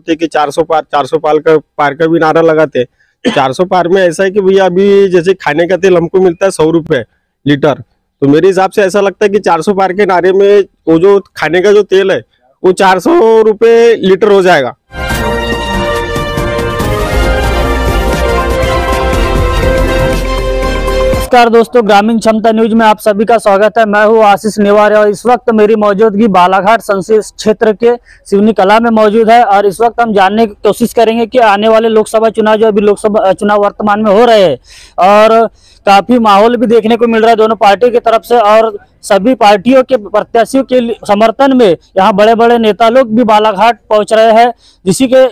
बोलते कि 400 पार का भी नारा लगाते। 400 पार में ऐसा है कि भैया अभी जैसे खाने का तेल हमको मिलता है 100 रुपए लीटर, तो मेरे हिसाब से ऐसा लगता है कि 400 पार के नारे में वो जो खाने का जो तेल है वो 400 रुपए लीटर हो जाएगा। नमस्कार दोस्तों, ग्रामीण क्षमता न्यूज में आप सभी का स्वागत है। मैं हूं आशीष नेवारे और इस वक्त मेरी मौजूदगी बालाघाट संसदीय क्षेत्र के सिवनी कला में मौजूद है। और इस वक्त हम जानने की कोशिश करेंगे कि आने वाले लोकसभा चुनाव जो अभी लोकसभा चुनाव वर्तमान में हो रहे हैं और काफी माहौल भी देखने को मिल रहा है दोनों पार्टियों की तरफ से, और सभी पार्टियों के प्रत्याशियों के समर्थन में यहाँ बड़े बड़े नेता लोग भी बालाघाट पहुँच रहे हैं, जिसी के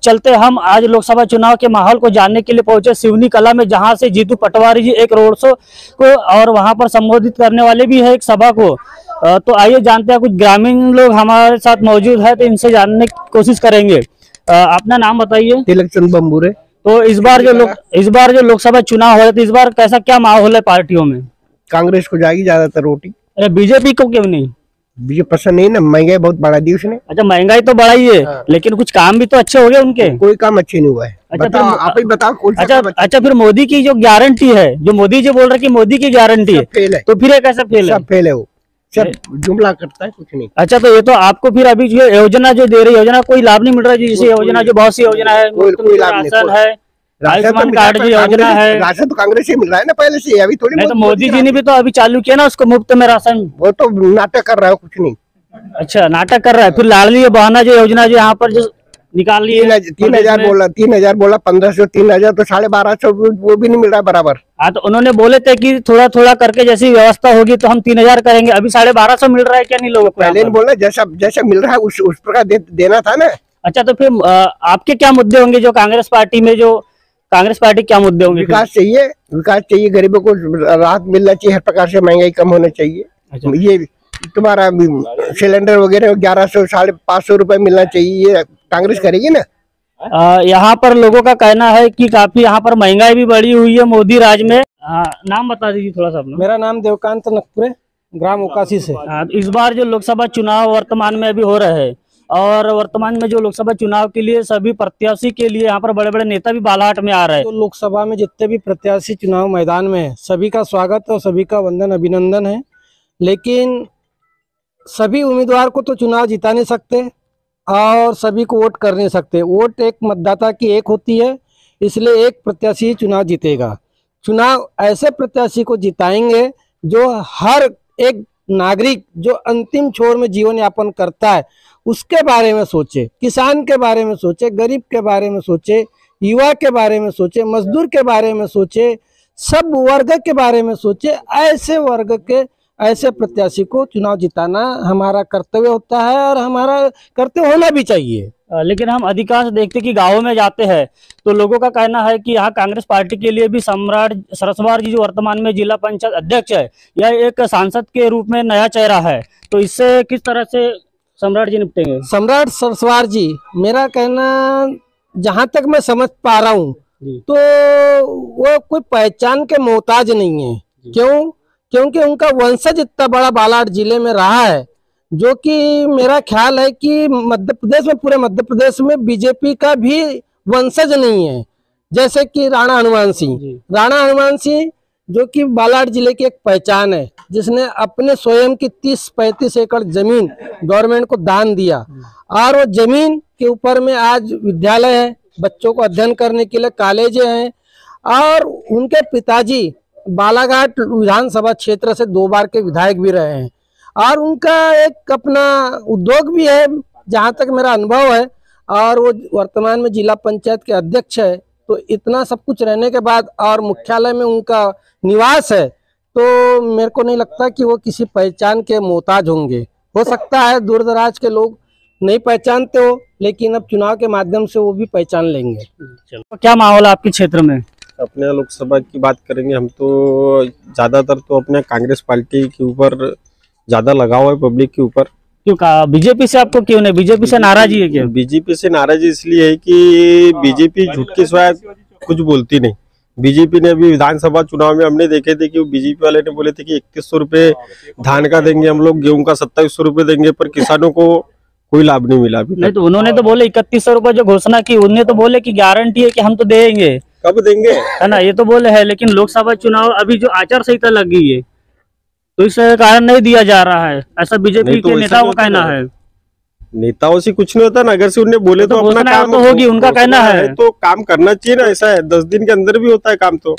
चलते हम आज लोकसभा चुनाव के माहौल को जानने के लिए पहुंचे सिवनी कला में, जहां से जीतू पटवारी जी एक रोड शो को और वहां पर संबोधित करने वाले भी है एक सभा को। तो आइए जानते हैं, कुछ ग्रामीण लोग हमारे साथ मौजूद है तो इनसे जानने की कोशिश करेंगे। अपना नाम बताइए। तिलक चंद बम्बूरे। तो इस बार जो लोकसभा चुनाव हो रहे तो इस बार कैसा क्या माहौल है पार्टियों में? कांग्रेस को जाएगी ज्यादातर रोटी। अरे बीजेपी को क्यों नहीं? बीजेपी पसंद नहीं ना, महंगाई बहुत बढ़ा दी उसने। अच्छा, महंगाई तो बढ़ाई है। हाँ। लेकिन कुछ काम भी तो अच्छे हो गए उनके। कोई काम अच्छे नहीं हुआ है। अच्छा, बताओ, आप ही बताओ। अच्छा, फिर मोदी की जो गारंटी है, जो मोदी जी बोल रहे कि मोदी की गारंटी है, फेल है। तो फिर ये कैसा फेल है? सब फेल है, वो सब जुमला करता है, कुछ नहीं। अच्छा, तो ये तो आपको फिर अभी जो योजना जो दे रही योजना कोई लाभ नहीं मिल रहा है? जैसे योजना जो बहुत सी योजना है, कोई लाभ नहीं है, आयुष्मान कार्ड की योजना है। राशन तो कांग्रेस से मिल रहा है ना पहले से, अभी थोड़ी। तो मोदी जी ने भी तो अभी चालू किया ना उसको, मुफ्त में राशन। वो तो नाटक कर रहा है, कुछ नहीं। अच्छा, नाटक कर रहा है। फिर लाडली बहना जो योजना जो यहाँ पर जो निकाल ली है 3,000 बोला, 3,000 बोला, 1,500, 3,000 तो 1250 वो भी नहीं मिल रहा बराबर। हाँ, तो उन्होंने बोले थे कि थोड़ा थोड़ा करके जैसी व्यवस्था होगी तो हम 3,000 करेंगे। अभी 1250 मिल रहा है क्या नहीं लोगों को? पहले नहीं बोला, जैसा मिल रहा है उस प्रकार देना था ना। अच्छा, तो फिर आपके क्या मुद्दे होंगे जो कांग्रेस पार्टी क्या मुद्दे होंगे? विकास चाहिए, गरीबों को राहत मिलना चाहिए, हर प्रकार से महंगाई कम होना चाहिए। अच्छा। ये तुम्हारा सिलेंडर वगैरह 1100 550 रुपए मिलना चाहिए, ये कांग्रेस करेगी ना। यहाँ पर लोगों का कहना है कि काफी यहाँ पर महंगाई भी बढ़ी हुई है मोदी राज में। नाम बता दीजिए थोड़ा सा अपना। मेरा नाम देवकांत नकपुरे, ग्राम ओकासी से। इस बार जो लोकसभा चुनाव वर्तमान में अभी हो रहे हैं और वर्तमान में जो लोकसभा चुनाव के लिए सभी प्रत्याशी के लिए यहाँ पर बड़े बड़े नेता भी बालाघाट में आ रहे हैं। तो लोकसभा में जितने भी प्रत्याशी चुनाव मैदान में है, सभी का स्वागत और सभी का वंदन अभिनंदन है। लेकिन सभी उम्मीदवार को तो चुनाव जिता नहीं सकते और सभी को वोट कर नहीं सकते। वोट एक मतदाता की एक होती है, इसलिए एक प्रत्याशी चुनाव जीतेगा। चुनाव ऐसे प्रत्याशी को जिताएंगे जो हर एक नागरिक जो अंतिम छोर में जीवन यापन करता है उसके बारे में सोचे, किसान के बारे में सोचे, गरीब के बारे में सोचे, युवा के बारे में सोचे, मजदूर के बारे में सोचे, सब वर्ग के बारे में सोचे। ऐसे वर्ग के ऐसे प्रत्याशी को चुनाव जिताना हमारा कर्तव्य होता है और हमारा कर्तव्य होना भी चाहिए। लेकिन हम अधिकांश देखते कि गाँव में जाते हैं तो लोगों का कहना है कि यहाँ कांग्रेस पार्टी के लिए भी सम्राट सरस्वार जी जो वर्तमान में जिला पंचायत अध्यक्ष है, यह एक सांसद के रूप में नया चेहरा है। तो इससे किस तरह से सम्राट जी निपटेंगे? सम्राट सरस्वार जी, मेरा कहना जहाँ तक मैं समझ पा रहा हूँ तो वो कोई पहचान के मोहताज नहीं है। क्यों? क्योंकि उनका वंशज इतना बड़ा बालाघाट जिले में रहा है, जो कि मेरा ख्याल है कि मध्य प्रदेश में, पूरे मध्य प्रदेश में बीजेपी का भी वंशज नहीं है। जैसे कि राणा हनुमान सिंह जो कि बालाघाट जिले की एक पहचान है, जिसने अपने स्वयं की 30-35 एकड़ जमीन गवर्नमेंट को दान दिया और वो जमीन के ऊपर में आज विद्यालय है, बच्चों को अध्ययन करने के लिए कॉलेज हैं। और उनके पिताजी बालाघाट विधानसभा क्षेत्र से 2 बार के विधायक भी रहे हैं और उनका एक अपना उद्योग भी है जहां तक मेरा अनुभव है, और वो वर्तमान में जिला पंचायत के अध्यक्ष है। तो इतना सब कुछ रहने के बाद और मुख्यालय में उनका निवास है, तो मेरे को नहीं लगता कि वो किसी पहचान के मोहताज होंगे। हो सकता है दूर दराज के लोग नहीं पहचानते हो, लेकिन अब चुनाव के माध्यम से वो भी पहचान लेंगे। तो क्या माहौल है आपके क्षेत्र में? अपने लोकसभा की बात करेंगे हम तो ज्यादातर तो अपने कांग्रेस पार्टी के ऊपर ज्यादा लगाव है, पब्लिक के ऊपर। क्यों? बीजेपी से आपको क्यों नहीं? बीजेपी से नाराजी है क्या? बीजेपी से नाराजी इसलिए है कि बीजेपी झूठ के सिवाय कुछ बोलती नहीं। बीजेपी ने अभी विधानसभा चुनाव में हमने देखे थे कि बीजेपी वाले ने बोले थे कि 3100 रुपए धान का देंगे हम लोग, गेहूं का 2700 रुपए देंगे, पर किसानों को कोई लाभ नहीं मिला अभी नहीं तक। तो उन्होंने तो बोले 3100 रुपए जो घोषणा की, उन्हें तो बोले कि गारंटी है कि हम तो देंगे, कब देंगे? है ना, ये तो बोले है। लेकिन लोकसभा चुनाव अभी जो आचार संहिता लग गई है तो इस कारण नहीं दिया जा रहा है, ऐसा बीजेपी नहीं तो के वैसा नेताओं नहीं का कहना होता है। नेताओं से कुछ नहीं होता ना, अगर से उन्हें बोले तो तो अपना घोषणा काम तो होगी, उनका घोषणा कहना है। तो काम करना चाहिए ना, ऐसा है 10 दिन के अंदर भी होता है काम तो।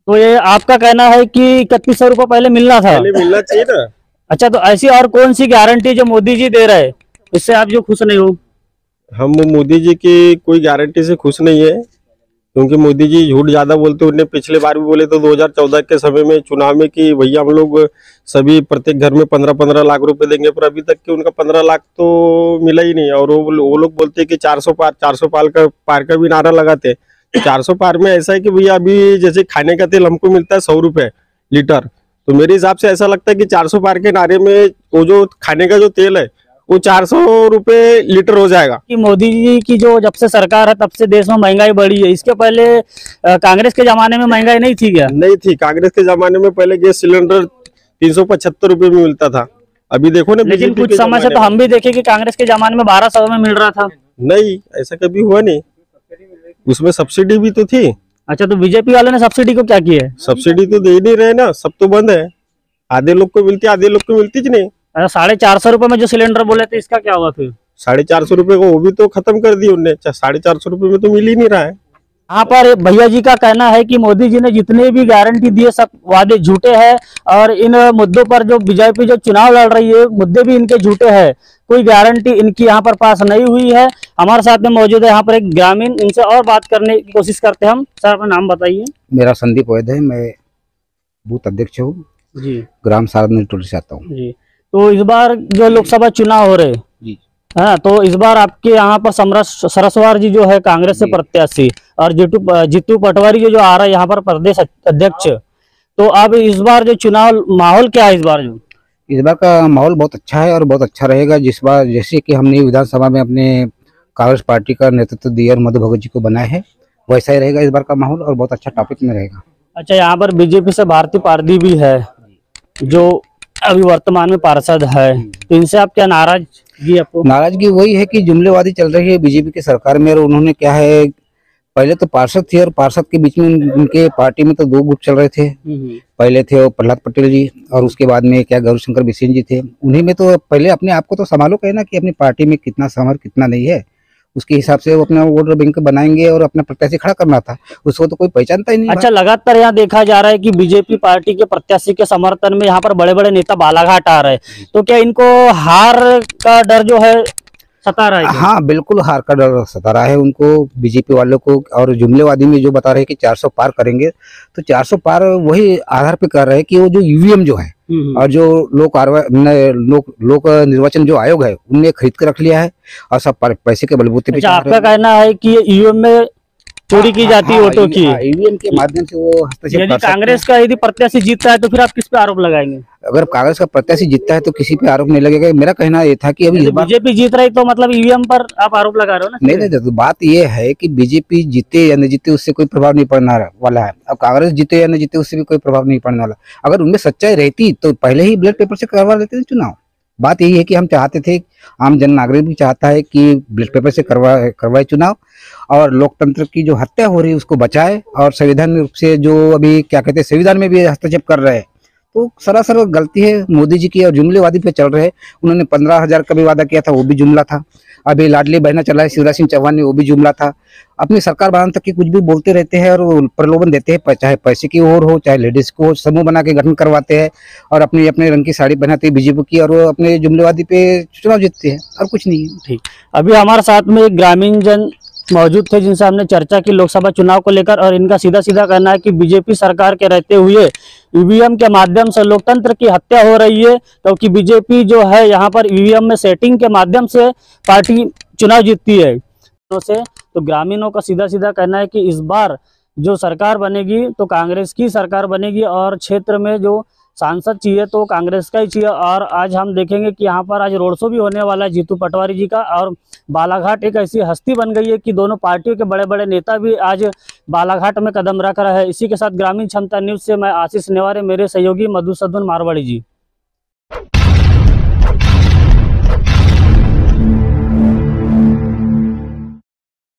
तो ये आपका कहना है कि 3100 रुपए पहले मिलना था। पहले मिलना चाहिए ना। अच्छा, तो ऐसी और कौन सी गारंटी जो मोदी जी दे रहे, इससे आप जो खुश नहीं हो? हम मोदी जी की कोई गारंटी से खुश नहीं है, क्योंकि मोदी जी झूठ ज्यादा बोलते हैं। उन्हें पिछले बार भी बोले तो 2014 के समय में चुनाव में कि भैया हम लोग सभी प्रत्येक घर में 15-15 लाख रुपए देंगे, पर अभी तक के उनका 15 लाख तो मिला ही नहीं। और वो लोग बोलते हैं कि 400 पार का भी नारा लगाते। 400 पार में ऐसा है कि भैया अभी जैसे खाने का तेल हमको मिलता है 100 रुपए लीटर, तो मेरे हिसाब से ऐसा लगता है कि 400 पार के नारे में वो जो खाने का जो तेल है वो 400 रुपए लीटर हो जाएगा। कि मोदी जी की जो जब से सरकार है तब से देश में महंगाई बढ़ी है। इसके पहले कांग्रेस के जमाने में महंगाई नहीं थी क्या? नहीं थी, कांग्रेस के जमाने में पहले गैस सिलेंडर 375 रुपए में मिलता था। अभी देखो ना, लेकिन बीजेपी कुछ के समय से जमाने तो हम भी देखे कि कांग्रेस के जमाने में 1200 में मिल रहा था। नहीं, ऐसा कभी हुआ नहीं, उसमें सब्सिडी भी तो थी। अच्छा, तो बीजेपी वालों ने सब्सिडी को क्या किया है? सब्सिडी तो दे ही नहीं रहे ना, सब तो बंद है। आधे लोग को मिलती है, आधे लोग को मिलती ही नहीं। 450 रुपए में जो सिलेंडर बोले थे, इसका क्या हुआ फिर? 450 रुपए को वो भी तो खत्म कर दिए उनने। 450 रुपए में तो मिल ही नहीं रहा है। यहाँ पर भैया जी का कहना है कि मोदी जी ने जितने भी गारंटी दिए सब वादे झूठे हैं, और इन मुद्दों पर जो बीजेपी जो चुनाव लड़ रही है मुद्दे भी इनके झूठे हैं, कोई गारंटी इनकी यहाँ पर पास नहीं हुई है। हमारे साथ में मौजूद है यहाँ पर एक ग्रामीण, इनसे और बात करने की कोशिश करते हैं हम। सर, अपना नाम बताइए। मेरा संदीप वैद है, मैं बूथ अध्यक्ष हूँ, जी ग्राम सारद टोली से आता हूँ। जी। तो इस बार जो लोकसभा चुनाव हो रहे जी हाँ, तो इस बार आपके यहाँ पर सरस्वार जी जो है कांग्रेस से जी। प्रत्याशी, और जीतू पटवारी जो आ रहा है यहाँ पर प्रदेश अध्यक्ष, तो अब इस बार जो चुनाव माहौल क्या है इस बार? जो इस बार का माहौल बहुत अच्छा है और बहुत अच्छा रहेगा। जिस बार जैसे कि हमने विधानसभा में अपने कांग्रेस पार्टी का नेतृत्व दिया और मधु भगत जी को बनाया है, वैसा ही रहेगा इस बार का माहौल, और बहुत अच्छा टॉपिक में रहेगा। अच्छा, यहाँ पर बीजेपी से भारती पारदी भी है जो अभी वर्तमान में पार्षद है, तो इनसे आप क्या नाराजगी आपको? नाराजगी वही है कि जुमलेवादी चल रही है बीजेपी की सरकार में, और उन्होंने क्या है, पहले तो पार्षद थे और पार्षद के बीच में उनके पार्टी में तो 2 गुट चल रहे थे। पहले थे वो प्रहलाद पटेल जी, और उसके बाद में क्या गौरीशंकर बिसेन जी थे। उन्हीं में तो पहले अपने आप को तो संभालो, कहना कि अपनी पार्टी में कितना समर कितना नहीं है, उसके हिसाब से वो अपना वोटर बैंक बनाएंगे और अपना प्रत्याशी खड़ा करना था। उसको तो कोई पहचानता ही नहीं। अच्छा, लगातार यहाँ देखा जा रहा है कि बीजेपी पार्टी के प्रत्याशी के समर्थन में यहाँ पर बड़े बड़े नेता बालाघाट आ रहे हैं, तो क्या इनको हार का डर जो है सता रहा है क्या? हाँ, बिल्कुल हार का डर सता रहा है उनको, बीजेपी वालों को। और जुमलेवादी में जो बता रहे हैं कि 400 पार करेंगे, तो 400 पार वही आधार पे कर रहे हैं कि वो जो ईवीएम जो है और जो लोक निर्वाचन जो आयोग है उनने खरीद कर रख लिया है, और सब पैसे के बलबूते पे अच्छा, चल रहे आपका हैं। कहना है कि ईवीएम में चोरी की जाती है वोटों की? ईवीएम के माध्यम से वो हस्तक्षेप यदि कर सकते हैं। कांग्रेस का यदि प्रत्याशी जीतता है तो फिर आप किस पे आरोप लगाएंगे? अगर कांग्रेस का प्रत्याशी जीतता है तो किसी पे आरोप नहीं लगेगा। मेरा कहना ये था कि अभी इस बार बीजेपी जीत रही तो मतलब ईवीएम पर आप आरोप लगा रहे हो ना? नहीं, तो बात ये है कि बीजेपी जीते या नहीं जीते उससे कोई प्रभाव नहीं पड़ने वाला है। अब कांग्रेस जीते या नहीं जीते उससे भी कोई प्रभाव नहीं पड़ने वाला। अगर उनमें सच्चाई रहती तो पहले ही बैलेट पेपर से करवा लेते थे चुनाव। बात यही है कि हम चाहते थे, आम जन नागरिक भी चाहता है कि बैलेट पेपर से करवाए चुनाव, और लोकतंत्र की जो हत्या हो रही है उसको बचाए, और संविधान रूप से जो अभी क्या कहते हैं संविधान में भी हस्तक्षेप कर रहे हैं, तो सरासर गलती है मोदी जी की, और जुमलेवादी पे चल रहे हैं। उन्होंने 15,000 का भी वादा किया था, वो भी जुमला था। अभी लाडली बहना चला है शिवराज सिंह चौहान ने, वो भी जुमला था। अपनी सरकार बनाने तक की कुछ भी बोलते रहते हैं और प्रलोभन देते हैं, चाहे पैसे की ओर हो चाहे लेडीज को समूह बना के गठन करवाते हैं, और अपने अपने रंग की साड़ी पहनाते हैं बीजेपी की, और वो अपने जुमलेवादी पे चुनाव जीतते हैं, और कुछ नहीं है। ठीक, अभी हमारे साथ में एक ग्रामीण जन मौजूद थे जिनसे हमने चर्चा की लोकसभा चुनाव को लेकर, और इनका सीधा सीधा कहना है कि बीजेपी सरकार के रहते हुए ईवीएम के माध्यम से लोकतंत्र की हत्या हो रही है, क्योंकि बीजेपी जो है यहाँ पर ईवीएम में सेटिंग के माध्यम से पार्टी चुनाव जीतती है। तो ग्रामीणों का सीधा सीधा कहना है कि इस बार जो सरकार बनेगी तो कांग्रेस की सरकार बनेगी, और क्षेत्र में जो सांसद चाहिए तो कांग्रेस का ही चाहिए। और आज हम देखेंगे कि यहाँ पर आज रोड शो भी होने वाला है जीतू पटवारी जी का, और बालाघाट एक ऐसी हस्ती बन गई है कि दोनों पार्टियों के बड़े बड़े नेता भी आज बालाघाट में कदम रख रहे हैं। इसी के साथ ग्रामीण क्षमता न्यूज से मैं आशीष नेवारे, मेरे सहयोगी मधुसूदन मारवाड़ी जी।